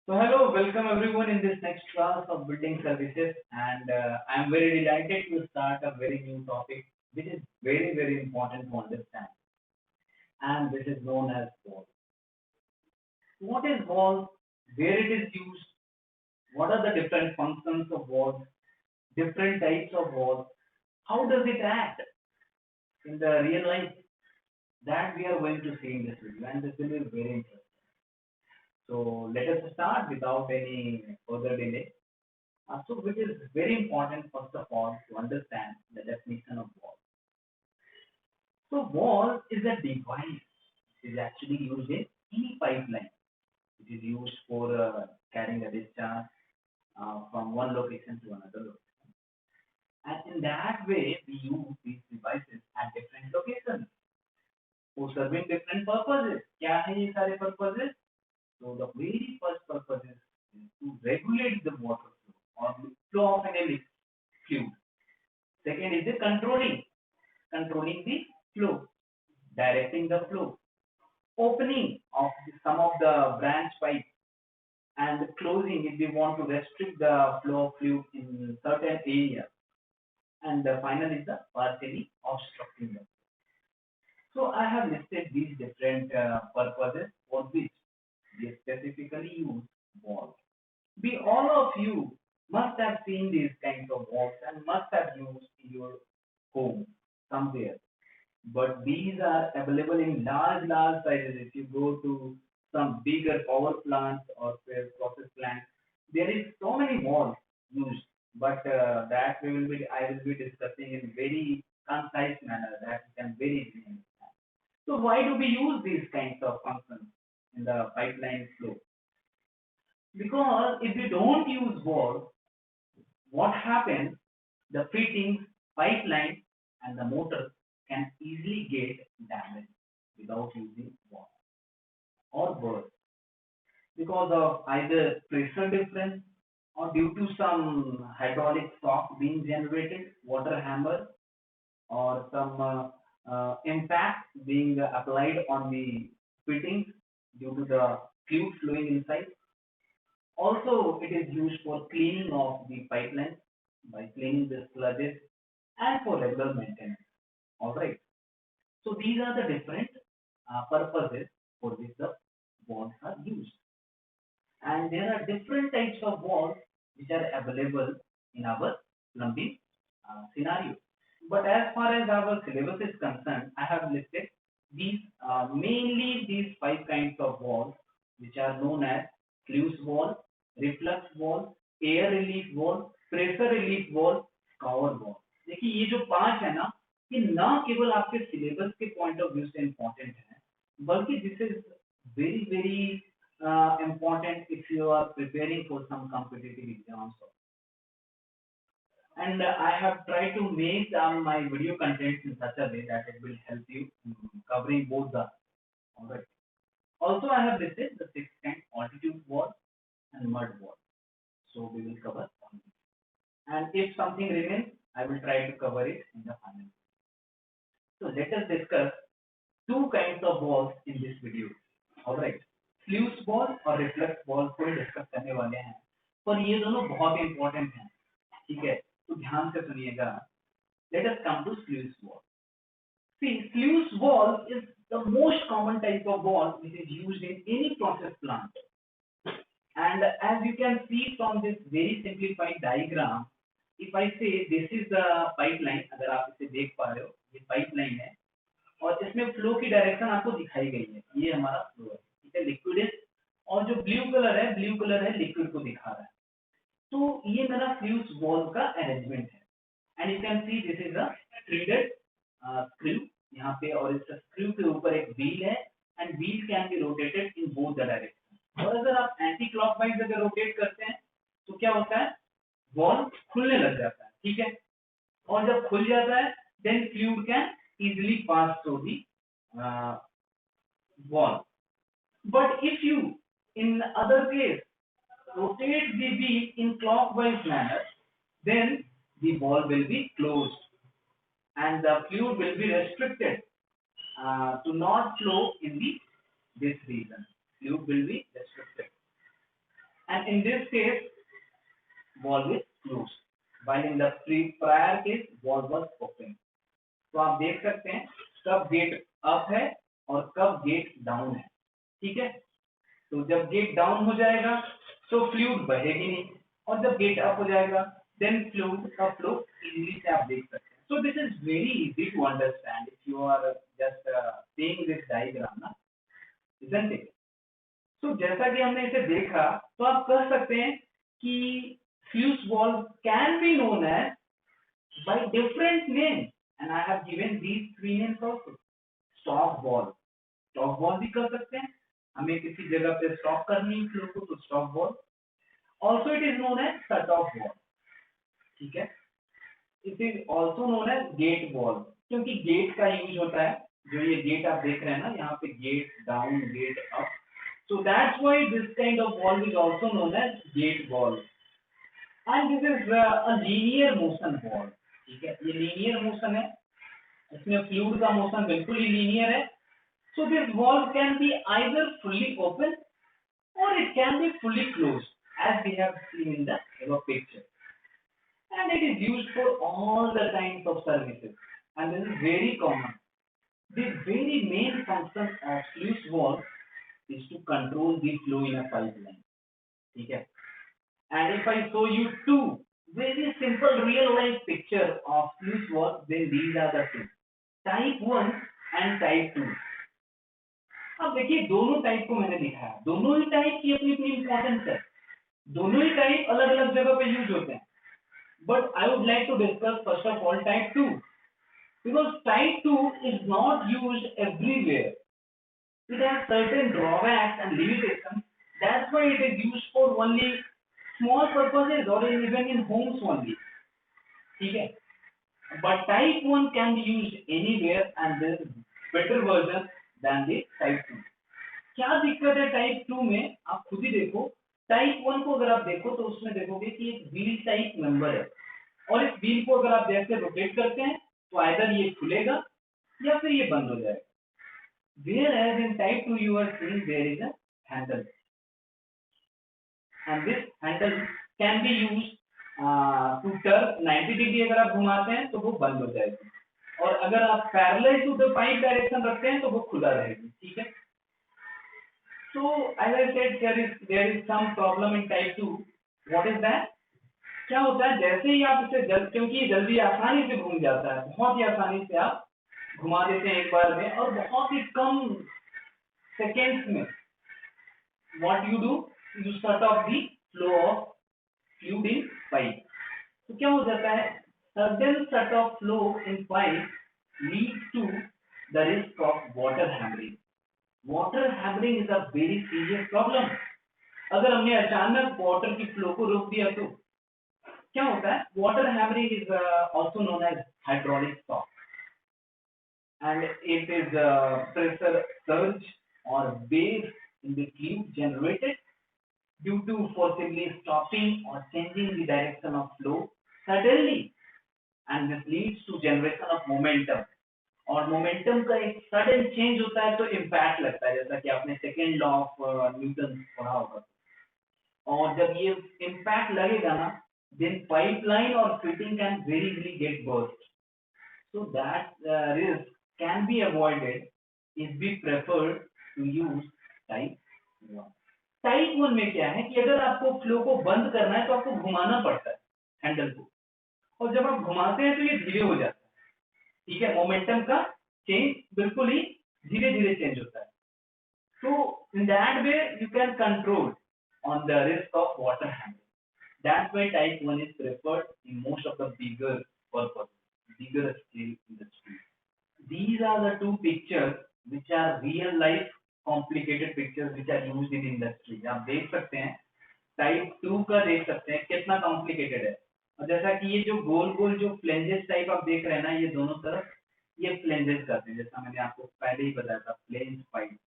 So hello, welcome everyone in this next class of building services, and I am very delighted to start a very new topic, which is very important to understand, and this is known as wall. What is wall? Where it is used? What are the different functions of walls? Different types of walls? How does it act in the real life? That we are going to see in this video, and this will be very interesting. So let us start without any further delay. So which is very important first of all to understand the definition of wall. So wall is a device which is actually used in any pipeline. It is used for carrying a discharge from one location to another location. And in that way, we use these devices at different locations for serving different purposes. क्या है ये सारे purposes? So the very first purpose is to regulate the water flow or the flow of any fluid. Second is the controlling the flow, directing the flow, opening of some of the branch pipes and closing if we want to restrict the flow of fluid in certain areas. And the final is the partially obstructing them. So I have listed these different purposes for which we specifically use walls. We all of you must have seen these kinds of walls and must have used in your home somewhere. But these are available in large sizes. If you go to some bigger power plants or process plants, there is so many walls used. But that I will be discussing in very concise manner that you can very easily understand. So why do we use these kinds of functions in the pipeline flow? Because if we don't use walls, what happens? The fittings, pipeline, and the motor can easily get damaged without using walls or burst because of either pressure difference or due to some hydraulic shock being generated, water hammer, or some impact being applied on the fittings due to the fluid flowing inside. Also, it is used for cleaning of the pipeline by cleaning the sludges and for regular maintenance. All right. So these are the different purposes for which the walls are used. And there are different types of walls which are available in our plumbing scenario. But as far as our syllabus is concerned, I have listed these mainly these five kinds of walls which are known as sluice wall, reflux wall, air relief wall, pressure relief wall, scour wall. देखिए ये जो पांच है ना, ये ना केवल आपके सिलेबस के पॉइंट ऑफ व्यू से इम्पोर्टेंट है, बल्कि this is very important if you are preparing for some competitive exams. And I have tried to make my video contents in such a way that it will help you in covering both the. Alright. Also, I have listed the six kind altitude wall and mud wall. So we will cover on this. And if something remains, I will try to cover it in the final. So let us discuss two kinds of walls in this video. Alright. Sluice wall और reflux wall को discuss करने वाले हैं, पर ये दोनों बहुत important हैं, ठीक है? तो ध्यान से सुनिएगा. Let us come to sluice wall. See, sluice wall is the most common type of wall which is used in any process plant. And as you can see from this very simplified diagram, if I say this is the pipeline, अगर आप इसे देख पा रहे हो, ये pipeline है, और इसमें फ्लो की डायरेक्शन आपको दिखाई गई है. ये हमारा फ्लो है, ठीक है? लिक्विड है, और जो ब्लू कलर है लिक्विड को दिखा रहा है. तो ये मेरा फ्लूइड वॉल का अरेंजमेंट है. And you can see this is a threaded screw यहाँ पे, और इस स्क्रू के ऊपर एक व्हील है, and wheel can be rotated in both the direction. और अगर आप एंटी क्लॉकवाइज अगर रोटेट करते हैं तो क्या होता है? वॉल खुलने लग जाता है, ठीक है? और जब खुल जाता है then fluid can easily pass through the wall. But if you in other case rotate the wheel in clockwise manner, then the wall will be closed and the fluid will be restricted to not flow in this region. Fluid will be restricted. and in this case valve is closed while in the prior case valve was open. तो आप देख सकते हैं कब get up है और कब get down है, ठीक है। तो जब गेट डाउन हो जाएगा तो फ्लूइड बहेगी नहीं, और जब गेट अप हो जाएगा देन फ्लूइड का फ्लो इजीली से आप देख सकते हैं। So this is very easy to understand if you are just seeing this diagram ना, isn't it? So जैसा कि हमने इसे देखा तो आप कह सकते हैं कि fuse valve can be known as by different names and I have given these three names also. Stop valve, stop valve भी कर सकते हैं, हमें किसी जगह पे स्टॉप करनी है फ्लो को तो stop valve. Also it is known as shut off valve, ठीक है। It is also known as gate valve क्योंकि गेट का यूज होता है, जो ये गेट आप देख रहे हैं ना यहाँ पे get down get up, so that's why this kind of valve is also known as gate valve and this is a linear motion valve, ठीक है। ये linear motion है, इसमें फ्लूइड का मोशन बिल्कुल ही linear है। So this valve can be either fully open or it can be fully closed as we have seen in the above picture. And it is used for all the kinds of services and this is very common. The very main function of sluice valve is to control the flow in a pipeline, ठीक है। And if I show you two very simple real life picture of sluice valve, then these are the two, type 1 and type 2. अब देखिए दोनों type को मैंने दिखाया, दोनों ही type की अपनी अपनी इंपॉर्टेंस है, दोनों ही टाइप अलग अलग जगह पे यूज होते हैं। But I would like to discuss first of all type 2 because type 2 is not used everywhere. It has certain drawbacks and limitations. That's why it is used for only small purposes or even in homes only. ठीक है? But type 1 can be used anywhere and there is better version than the type 2. क्या दिक्कत है type 2 में, आप खुद ही देखो। Type 1 को अगर आप देखो तो उसमें देखोगे कि एक व्हील टाइप मेंबर है और इस व्हील को अगर आप जैसे रोटेट करते हैं तो आइदर ये खुलेगा या फिर ये बंद हो जाएगा। Whereas in type 2 you are seeing there is a handle and this handle can be used to turn 90 degree, अगर आप घुमाते हैं तो वो बंद हो जाएगी और अगर आप parallel to the pipe direction रखते हैं तो वो खुला रहेगी, ठीक है। So as I said there is some problem in type 2. What is that? क्या होता है जैसे ही आप इसे क्योंकि ये जल्दी आसानी से घूम जाता है, बहुत ही आसानी से आप घुमा देते हैं एक बार में और बहुत ही कम सेकेंड्स में। What you do, you shut off the flow of fluid in pipe. तो क्या हो जाता है, sudden shut off flow in pipe leads to the risk of water hammering. Water hammering is a very serious problem. अगर हमने अचानक water की flow को रोक दिया तो क्या होता है, water hammering is also known as hydraulic shock and it is a pressure surge or wave in the fluid generated due to forcibly stopping or changing the direction of flow suddenly and this leads to generation of momentum और momentum का एक sudden change होता है तो impact लगता है, जैसा कि आपने सेकेंड लॉ ऑफ न्यूटन पढ़ा होगा। और जब ये इम्पैक्ट लगेगा ना then pipeline or fitting can very easily get burst. So that risk can be avoided if we prefer to use type 1. Type 1 में क्या है कि अगर आपको फ्लो को बंद करना है तो आपको घुमाना पड़ता है हैंडल को, और जब आप घुमाते हैं तो ये धीरे हो जाता है, ठीक है। मोमेंटम का चेंज बिल्कुल ही धीरे धीरे चेंज होता है। So in that way you can control on the risk of water handling. That's why type 1 is preferred in most of the bigger purpose, bigger scale industry. These are the two pictures which are real life complicated pictures which are used in industry. आप देख सकते हैं type 2 का, देख सकते हैं कितना complicated है। और जैसा कि ये जो गोल गोल जो फ्लेंजेस टाइप आप देख रहे हैं ना, ये दोनों तरफ ये फ्लेंजेस करते हैं, जैसा मैंने आपको पहले ही बताया था फ्लेंज पाइप।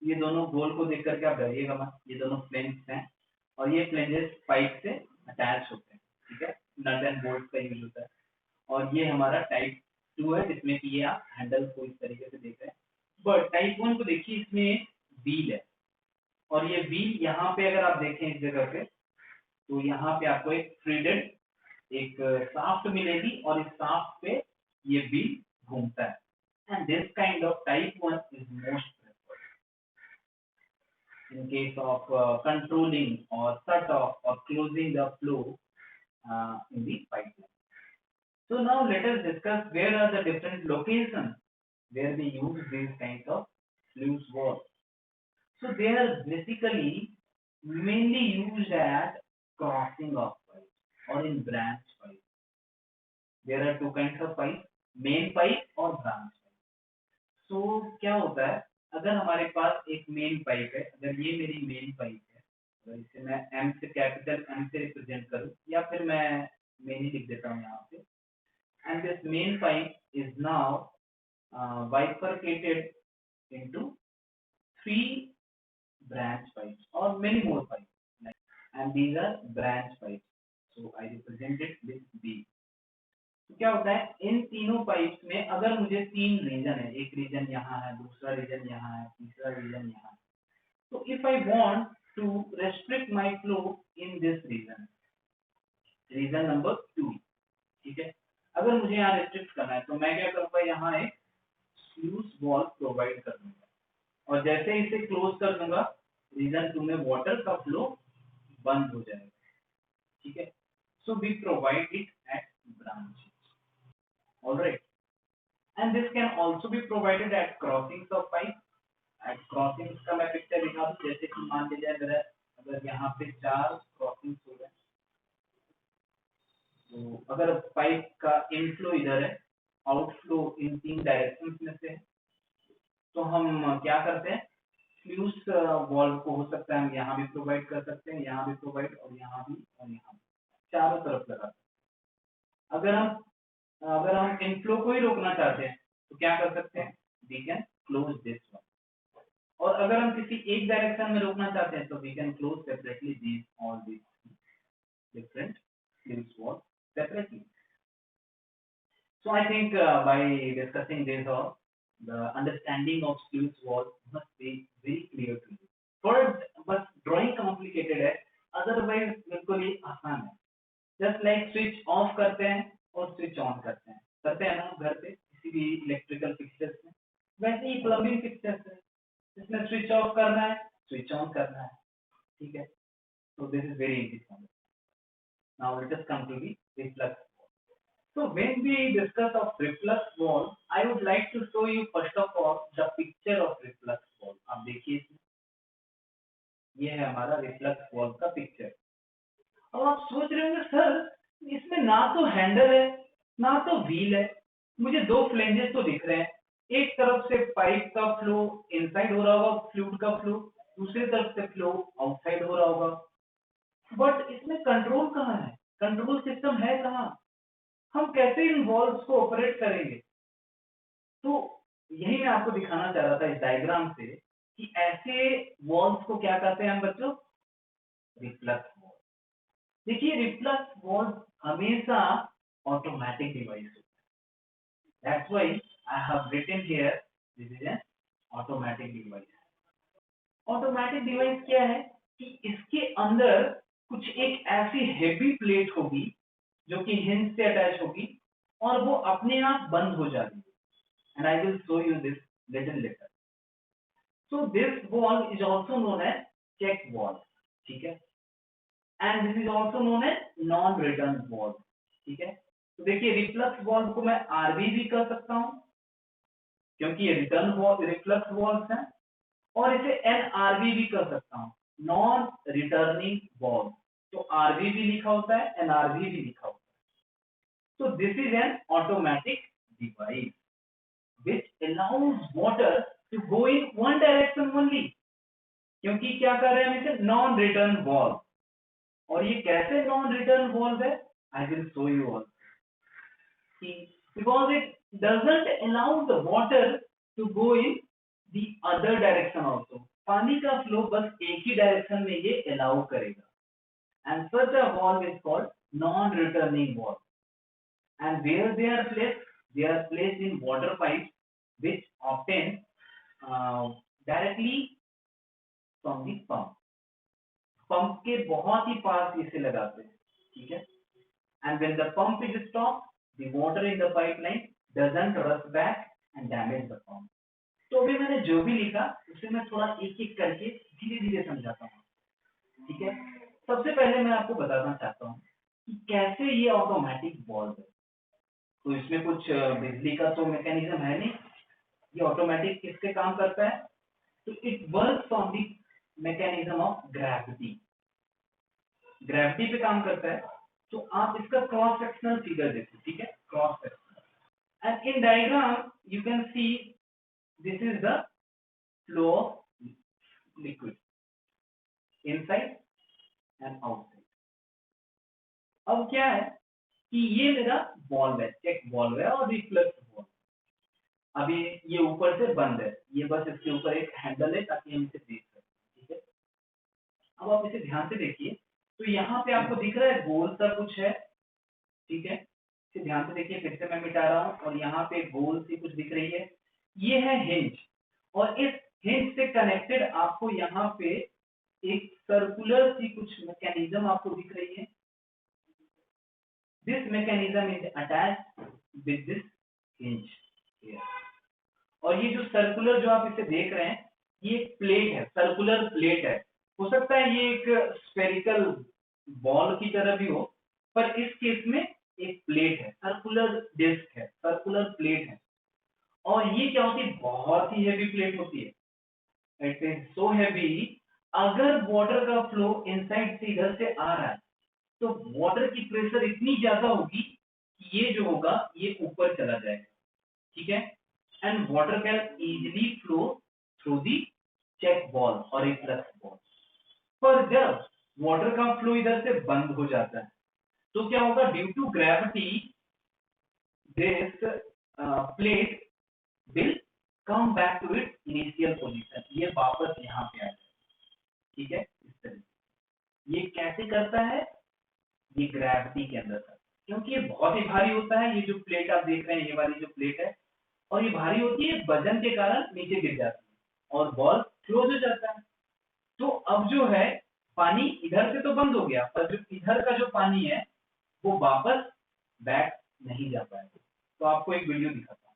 ये दोनों गोल को देख करके आप डरिएगा मत, ये दोनों फ्लेंज हैं और ये फ्लेंजेस पाइप से अटैच होते हैं, ठीक है। नट एंड बोल्ट का यूज होता है। और ये हमारा टाइप 2 है जिसमें कि ये आप हैंडल को इस तरीके से देख रहे हैं। बट टाइप 1 को देखिए, इसमें व्हील है और ये व्हील यहाँ पे अगर आप देखें इस जगह पे, तो यहाँ पे आपको एक थ्रेडेड एक शाफ्ट मिलेगी और इस शाफ्ट पे ये व्हील घूमता है, and this kind of type one is most in case of controlling or shut off or closing the flow in the pipeline. So now let us discuss where are the different locations where we use these kinds of sluice valves. So they are basically mainly used at crossing of pipes or in branch pipes. There are two kinds of pipes, main pipe और branch pipe. So क्या होता है, अगर हमारे पास एक main pipe है, अगर ये मेरी मेन पाइप है, अगर इसे मैं एम से कैपिटल एम से रिप्रेजेंट करूं, या फिर मैं मेन ही लिख देता हूं यहाँ पे, and this main pipe is now bifurcated into three branch pipes or many more pipes, like, and these are branch pipes. So I represent it with B. तो क्या होता है, इन तीनों पाइप्स में अगर मुझे तीन रीजन है, एक रीजन यहाँ है, दूसरा रीजन यहाँ है, तीसरा रीजन यहाँ है, तो if I want to restrict my flow in this region, region number 2, ठीक है, अगर मुझे यहाँ रेस्ट्रिक्ट करना है तो मैं क्या करूंगा, यहाँ एक स्लूइस वॉल्व प्रोवाइड कर दूंगा, और जैसे इसे क्लोज कर दूंगा, रीजन 2 में वाटर का फ्लो बंद हो जाएगा, ठीक है. So we provide it at branch. All right. And this can also be provided at crossings of pipe. At crossings का मैं पिक्चर दिखा दूं, जैसे कि मान लीजिए अगर यहाँ पे 4 क्रॉसिंग्स हो गए, तो अगर पाइप का इनफ्लो इधर है, आउटफ्लो इन 3 डायरेक्शंस में से है, तो हम क्या करते हैं, फ्लूस वॉल्व को हो सकता है हम यहाँ भी प्रोवाइड कर सकते हैं, यहाँ भी प्रोवाइड, और यहाँ भी, और यहाँ भी, चारों तरफ लगाते हैं. अगर हम इनफ्लो को ही रोकना चाहते हैं तो क्या कर सकते हैं, we can close this one, और अगर हम किसी एक डायरेक्शन में रोकना चाहते हैं तो we can close separately these all these different sluice valves separately. So I think by discussing this all, the understanding of sluice valve must be very clear to you. First, but drawing complicated है, otherwise बिल्कुल ही आसान है. Just like switch off करते हैं और switch on करते हैं ना घर पे किसी भी इलेक्ट्रिकल फिक्सचर्स में, वैसे ही प्लम्बिंग फिक्सचर्स है, इसमें स्विच ऑफ करना है, स्विच ऑन करना है, ठीक है. So this is very easy for me. Now let us come to the reflux. So when we discuss of reflux valve, I would like to show you first of all the picture of reflux valve. आप देखिए इसमें, ये है हमारा reflux valve का picture. अब आप सोच रहे होंगे सर इसमें ना तो हैंडल है ना तो व्हील है, मुझे दो फ्लेंजेस तो दिख रहे हैं, एक तरफ से पाइप का फ्लो इनसाइड हो रहा होगा, फ्लूइड का फ्लो दूसरी तरफ से फ्लो आउटसाइड हो रहा होगा, बट इसमें कंट्रोल कहाँ है, कंट्रोल सिस्टम है कहाँ, हम कैसे इन वॉल्व्स को ऑपरेट करेंगे. तो यही मैं आपको दिखाना चाह रहा था इस डायग्राम से कि ऐसे वॉल्व्स को क्या कहते हैं हम बच्चों, रिफ्लक्स वॉल्व. देखिए रिफ्लक्स वॉल्व हमेशा ऑटोमेटिक डिवाइस होता है, that's why I have written here this is an automatic device. Automatic device क्या है कि इसके अंदर कुछ एक ऐसी हेवी प्लेट होगी जो कि हिंज से अटैच होगी और वो अपने आप बंद हो जाती है, and I will show you this little letter. So this valve is also known as check valve, ठीक है, and this is also known as non return valve, ठीक है. तो देखिए रिफ्लक्स वॉल्व को मैं आरवी भी कर सकता हूं क्योंकि ये रिटर्न वॉल्व रिफ्लक्स वॉल्व है, और इसे एनआरवी भी कर सकता हूं, नॉन रिटर्निंग वॉल्व. तो आरवी भी लिखा होता है, एनआरवी भी लिखा होता है. So this is an automatic device which allows water to go in one direction only. क्योंकि क्या कर रहे हैं हम इसे नॉन रिटर्न वॉल्व, और ये कैसे नॉन रिटर्न वॉल्व है, आई will show you all. Because it doesn't allow the water to go in the other direction also. पानी का फ्लो बस एक ही डायरेक्शन में ये अलाउ करेगा, and such a valve is called non-returning valve. And where they are placed? They are placed in water pipes which obtain directly from the pump, pump के बहुत ही पास इसे लगाते हैं, ठीक है। And when the pump is stop, the water in the pipeline doesn't rush back and damage the pump. तो अभी मैंने जो भी लिखा उसे मैं थोड़ा एक एक करके धीरे धीरे समझाता हूँ, ठीक है। सबसे पहले मैं आपको बताना चाहता हूँ कि कैसे ये ऑटोमेटिक वाल्व है। तो इसमें कुछ बिजली का तो मैकेनिज्म है नहीं, ये ऑटोमेटिक किससे काम करता है, तो it works on the mechanism of gravity, gravity पे काम करता है। तो आप इसका क्रॉस सेक्शनल फिगर देखो, ठीक है, cross sectional. And in diagram you can see this is the flow of liquid inside and outside. अब क्या है कि ये मेरा बॉल है, चेक बॉल है और रिफ्लेक्स बॉल। अभी ये ऊपर से बंद है, ये बस इसके ऊपर एक हैंडल है ताकि हम इसे देख सकें, ठीक है। अब आप इसे ध्यान से देखिए, तो यहाँ पे आपको दिख रहा है गोल सा कुछ है, ठीक है। इसे ध्यान से देखिए, फिर से मैं मिटा रहा हूँ, और यहाँ पे गोल सी कुछ दिख रही है, ये है हिंज। और इस हिंज से कनेक्टेड आपको यहाँ पे एक सर्कुलर सी कुछ मैकेनिज्म आपको दिख रही है। This mechanism is attached with this hinge here। और ये जो सर्कुलर जो आप इसे देख रहे हैं, ये एक प्लेट है, सर्कुलर प्लेट है। हो सकता है ये एक स्फेरिकल बॉल की तरह भी हो, पर इस केस में एक प्लेट है, सर्कुलर डिस्क है, सर्कुलर प्लेट है। और ये क्या होती है, बहुत ही हेवी प्लेट होती है। इट इज सो हेवी, अगर वाटर का फ्लो इनसाइड से इधर से आ रहा है तो वाटर की प्रेशर इतनी ज्यादा होगी कि ये जो होगा ये ऊपर चला जाएगा, ठीक है। And water can easily flow through the check ball और एक फ्लक्स बॉल। पर जब वाटर का फ्लो इधर से बंद हो जाता है तो क्या होगा, due to gravity this plate will come back to its initial position, ये वापस यहाँ पे आ जाए, ठीक है। इस तरह ये कैसे करता है, ये ग्रेविटी के अंदर था, क्योंकि ये बहुत ही भारी होता है। ये जो प्लेट आप देख रहे हैं, ये वाली जो प्लेट है, और ये भारी होती है, वजन के कारण नीचे गिर जाती है और बॉल क्लोज हो जाता है। तो अब जो है पानी इधर से तो बंद हो गया, पर जो इधर का जो पानी है वो वापस बैक नहीं जा पाएगा। तो आपको एक वीडियो दिखाता हूँ।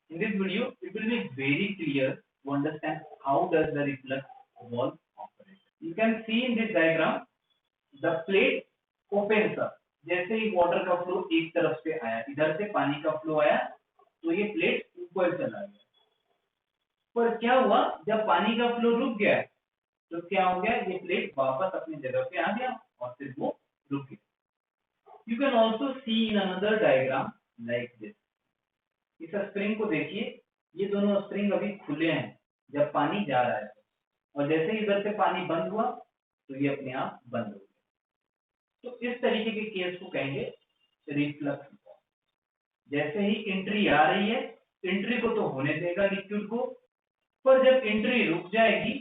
In this video it will be very clear to understand how does the reflex valve operate. You can see in this diagram the plate opens up, जैसे ही वाटर का फ्लो एक तरफ से आया, इधर से पानी का फ्लो आया तो ये प्लेट ऊपर चला गया। पर क्या हुआ, जब पानी का फ्लो रुक गया तो क्या हो गया, ये प्लेट वापस अपनी जगह पे आ गया और फिर वो रुक गया। You can also C in another diagram like this. इस स्प्रिंग को देखिए, ये दोनों स्प्रिंग अभी खुले हैं जब पानी जा रहा है, और जैसे ही इधर से पानी बंद हुआ तो ये अपने आप बंद हो गया। तो इस तरीके के केस को कहेंगे रिफ्लक्स। जैसे ही एंट्री आ रही है, एंट्री को तो होने देगा लिक्विड को, पर जब एंट्री रुक जाएगी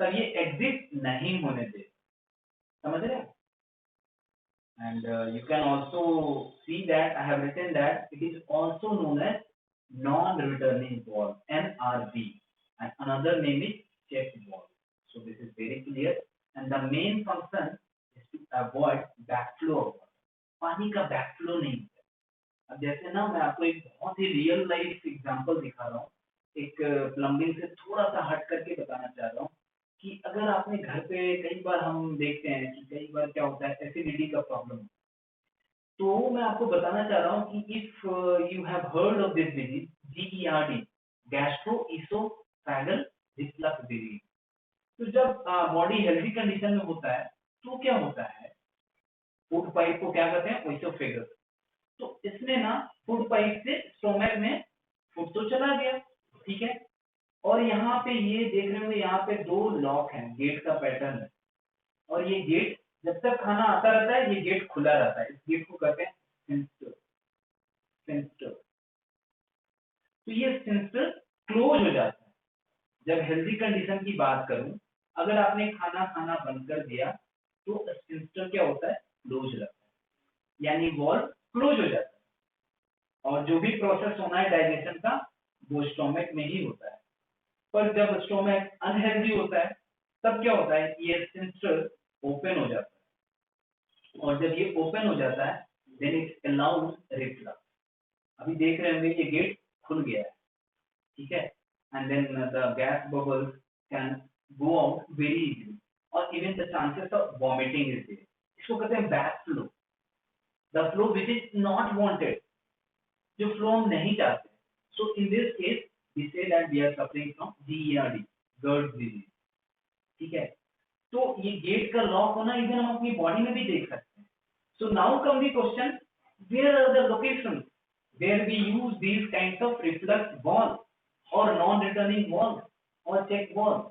तब ये एग्जिट नहीं होने देगा, समझ रहे हैं। And you can also see that I have written that it is also known as non returning ball, NRB, and another name is check ball. So this is very clear, and the main function is to avoid backflow of water. पानी का backflow नहीं है। अब जैसे ना मैं आपको एक बहुत ही रियल लाइफ एग्जांपल दिखा रहा हूँ, एक प्लम्बिंग से थोड़ा सा हट करके बताना चाह रहा हूँ कि अगर आपने घर पे, कई बार हम देखते हैं कि कई बार क्या होता है, एसिडिटी का प्रॉब्लम। तो मैं आपको बताना चाह रहा हूँ कि if you have heard of this disease, GERD, gastroesophageal reflux disease. तो जब बॉडी हेल्दी कंडीशन में होता है तो क्या होता है, फूड पाइप को क्या कहते हैं, ओइसोफेगस। तो इसने ना फूड पाइप से स्टोमक में फूड तो चला गया, ठीक है। और यहाँ पे ये देख रहे होंगे, यहाँ पे दो लॉक हैं, गेट का पैटर्न है, और ये गेट जब तक खाना आता रहता है ये गेट खुला रहता है। इस गेट को कहते हैं सिंस्टर, सिंस्टर। तो ये सिंस्टर क्लोज हो जाता है जब हेल्दी कंडीशन की बात करूं। अगर आपने खाना खाना बंद कर दिया तो सिंस्टर क्या होता है, क्लोज रहता है, यानी वॉल्व क्लोज हो जाता है, और जो भी प्रोसेस होना है डाइजेशन का वो स्टोमक में ही होता है। पर जब स्टोमक अनहेल्दी होता है तब क्या होता है, ये सिंस्टर ओपन हो जाता है, और जब ये ओपन हो जाता है देन इट अलाउज रिफ्लक्स। अभी देख रहे होंगे ये गेट खुल गया है, ठीक है, and then the gas bubbles can go out very easily, और even the chances of vomiting is there. इसको कहते हैं back flow, the flow which is not wanted, जो फ्लो हम नहीं चाहते। So in this case we say that we are suffering from GERD, GERD disease, ठीक है। तो ये गेट का लॉक होना इवन हम अपनी बॉडी में भी देख सकते हैं। So now come the question, where are the locations where we use these kinds of reflux valves or non-returning valves or check valves.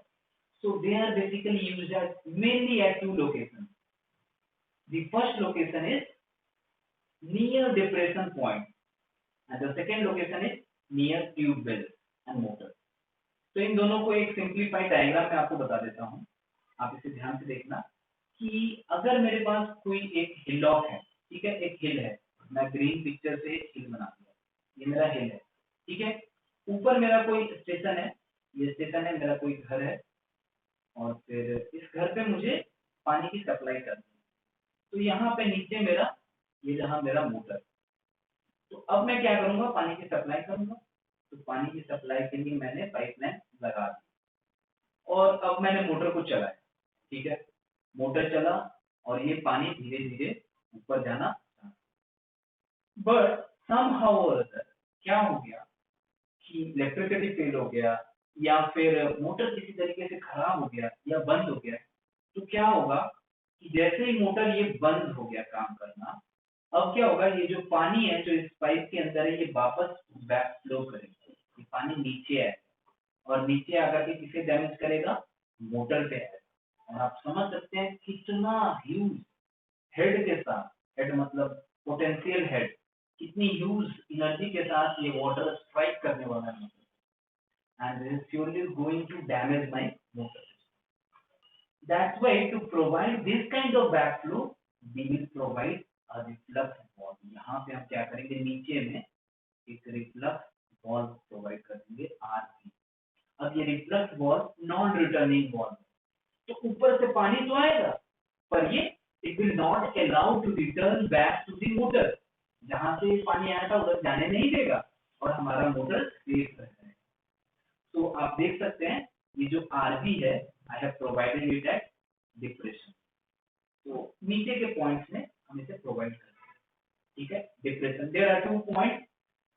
So they are basically used at mainly at two locations. The first location is near depression point, and the second location is near tube well and motor. तो इन दोनों को एक simplified diagram में आपको बता देता हूँ, आप इसे ध्यान से देखना कि अगर मेरे पास कोई एक हिलॉक है, ठीक है, एक हिल है, मैं ग्रीन पिक्चर से हिल बना दिया, ये मेरा हिल है, ठीक है। ऊपर मेरा कोई स्टेशन है, ये स्टेशन है, मेरा कोई घर है, और फिर इस घर पे मुझे पानी की सप्लाई करनी है। तो यहाँ पे नीचे मेरा, ये जहाँ मेरा मोटर, तो अब मैं क्या करूंगा, पानी की सप्लाई करूंगा। तो पानी की सप्लाई के लिए मैंने पाइपलाइन लगा दी, और अब मैंने मोटर को चलाया, ठीक है, मोटर चला, और ये पानी धीरे धीरे ऊपर जाना, बट समहाउ और अदर क्या हो गया कि इलेक्ट्रिसिटी फेल हो गया, या फिर मोटर किसी तरीके से खराब हो गया या बंद हो गया। तो क्या होगा कि जैसे ही मोटर ये बंद हो गया काम करना, अब क्या होगा, ये जो पानी है जो इस पाइप के अंदर है ये वापस बैक फ्लो करेगा, ये पानी नीचे आएगा, और नीचे आकर के किसे डैमेज करेगा, मोटर पे आएगा। और आप समझ सकते हैं कितना ह्यूज हेड के साथ, हेड मतलब पोटेंशियल हेड, कितनी ह्यूज एनर्जी के साथ ये वाटर स्ट्राइक करने वाला है, and this is surely going to damage my motor. That's why to provide this kind of backflow, we will provide a reflux valve. यहाँ पे हम क्या करेंगे, नीचे में एक reflux valve provide करेंगे RV। अब ये reflux valve non returning valve, तो ऊपर से पानी तो आएगा, पर ये it will not allow to return back to the motor, जहाँ से पानी आया था उधर जाने नहीं देगा, और हमारा मोटर सेफ रहेगा। तो आप देख सकते हैं ये जो आरबी है, I have provided it at depression. तो नीचे के पॉइंट्स में हम इसे प्रोवाइड करते हैं, ठीक है। Depression, there are two point,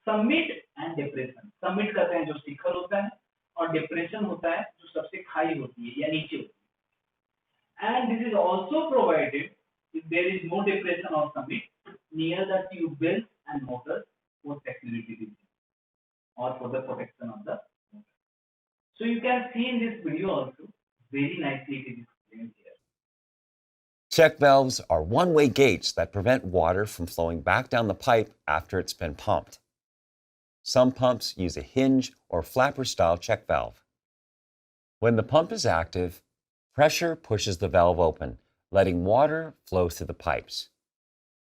summit and depression. Summit करते हैं जो शिखर होता है, और डिप्रेशन होता है जो सबसे खाई होती है या नीचे होती है। And this is also provided if there is no depression or summit near the tube wells and motors for security reasons or for the protection of the motor. So you can see in this video also, very nicely it is explained here. Check valves are one-way gates that prevent water from flowing back down the pipe after it's been pumped. Some pumps use a hinge or flapper-style check valve. When the pump is active, pressure pushes the valve open, letting water flow through the pipes.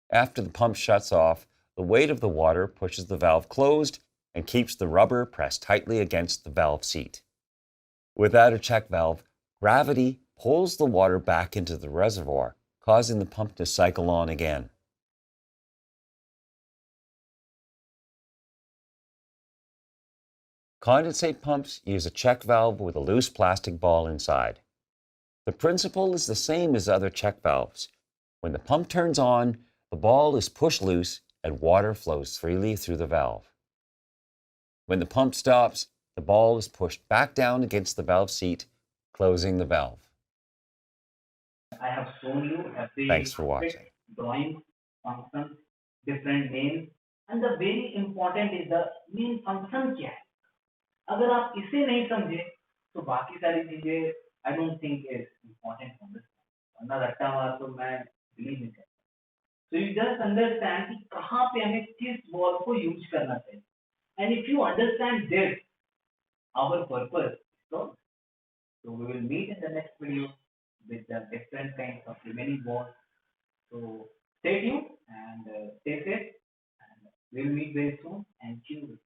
After the pump shuts off, the weight of the water pushes the valve closed and keeps the rubber pressed tightly against the valve seat. Without a check valve, gravity pulls the water back into the reservoir, causing the pump to cycle on again. Condensate pumps use a check valve with a loose plastic ball inside. The principle is the same as other check valves. When the pump turns on, the ball is pushed loose and water flows freely through the valve. When the pump stops, the ball is pushed back down against the valve seat, closing the valve. I have shown you every Thanks for watching. drawing, functions, different names, and the very important is the main function क्या है। अगर आप इसे नहीं समझे तो बाकी सारी चीजें I don't think is important for this, वरना रट्टा मार तो मैं बिलीव नहीं करता। So you just understand कि कहाँ पे हमें किस बॉल को यूज करना चाहिए, and if you understand this, our purpose is solved. So we will meet in the next video with the different kinds of remaining balls. So stay tuned and stay safe, and we'll meet very soon, and cheers.